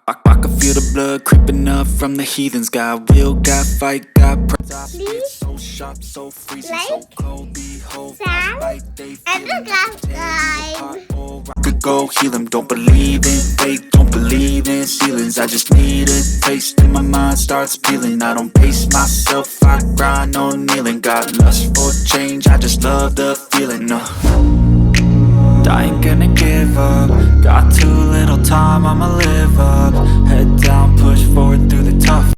I can feel the blood creeping up from the heathens. Got will, got fight, got Please so sharp, so freezing, so like, cold. Behold, share, fight, they and subscribe. I could go heal them. Don't believe in fate, don't believe in ceilings. I just need a taste and my mind starts peeling. I don't pace myself, I grind on kneeling. Got lust for change, I just love the feeling. I ain't gonna give up. Got too little time, I'ma live up. Head down, push forward through the tough